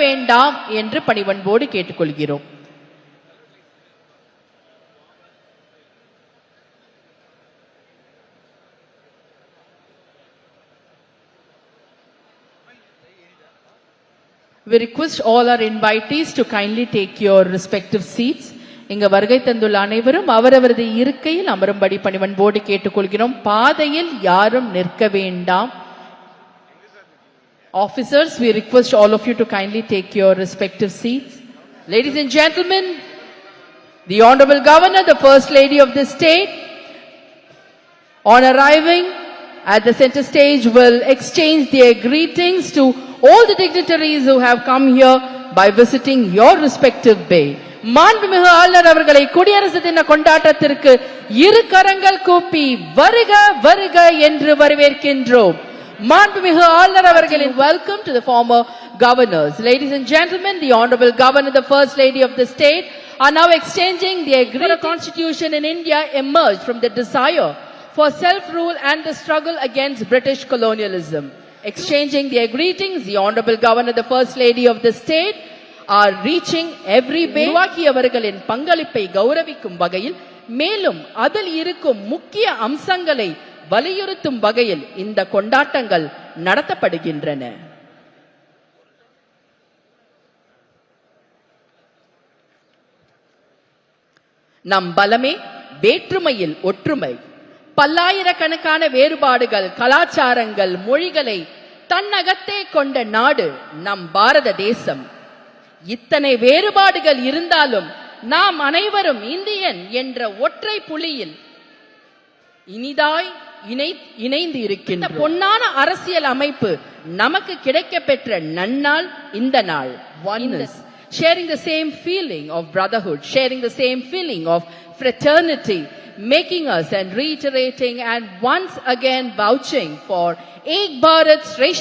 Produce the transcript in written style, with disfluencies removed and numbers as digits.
வேண்டாம் என்று பணிவன்போடு கேட்டுக்கொள்கிறோம். We request all our invitees to kindly take your respective seats. இங்க வருகை தந்துள்ள அனைவரும் அவரவரது இருக்கையில் அமரும்படி பணிவன்போடு கேட்டுக்கொள்கிறோம். பாதையில் யாரும் நிற்க வேண்டாம். Officers, we request all of you to kindly take your respective seats. Ladies and gentlemen, the Honorable Governor, the First Lady of the state, on arriving at the center stage will exchange their greetings to all the dignitaries who have come here by visiting your respective bay. மாண்புமிகு ஆளுநர் அவர்களை குடியரசு தின கொண்டாட்டத்திற்கு இரு கரங்கள் கூப்பி வருக வருக என்று வரவேற்கின்றோம். மாண்புமிகு ஆளுநர் அவர்களின் welcome to the former governors. Ladies and gentlemen, the Honorable Governor, the First Lady of the state are now exchanging their great constitution in India emerged from the desire for self-rule and the struggle against British colonialism. Exchanging their greetings, the Honorable Governor, the First Lady of the state are reaching every bay. உருவாக்கியவர்களின் பங்களிப்பை கௌரவிக்கும் வகையில் மேலும் அதில் இருக்கும் முக்கிய அம்சங்களை வலியுறுத்தும் வகையில் இந்த கொண்டாட்டங்கள் நடத்தப்படுகின்றன. நம் பலமே வேற்றுமையில் ஒற்றுமை. பல்லாயிரக்கணக்கான வேறுபாடுகள், கலாச்சாரங்கள், மொழிகளை தன்னகத்தே கொண்ட நாடு நம் பாரத தேசம். இத்தனை வேறுபாடுகள் இருந்தாலும் நாம் அனைவரும் இந்தியன் என்ற ஒற்றை புள்ளியில் இனிதாய் இணைந்து இருக்கின்ற பொன்னான அரசியல் அமைப்பு நமக்கு கிடைக்க பெற்ற நன்னாள் இந்த நாள். Oneness, sharing the same feeling of brotherhood, sharing the same feeling of fraternity, making us and reiterating and once again vouching for Ek Bharat Shresth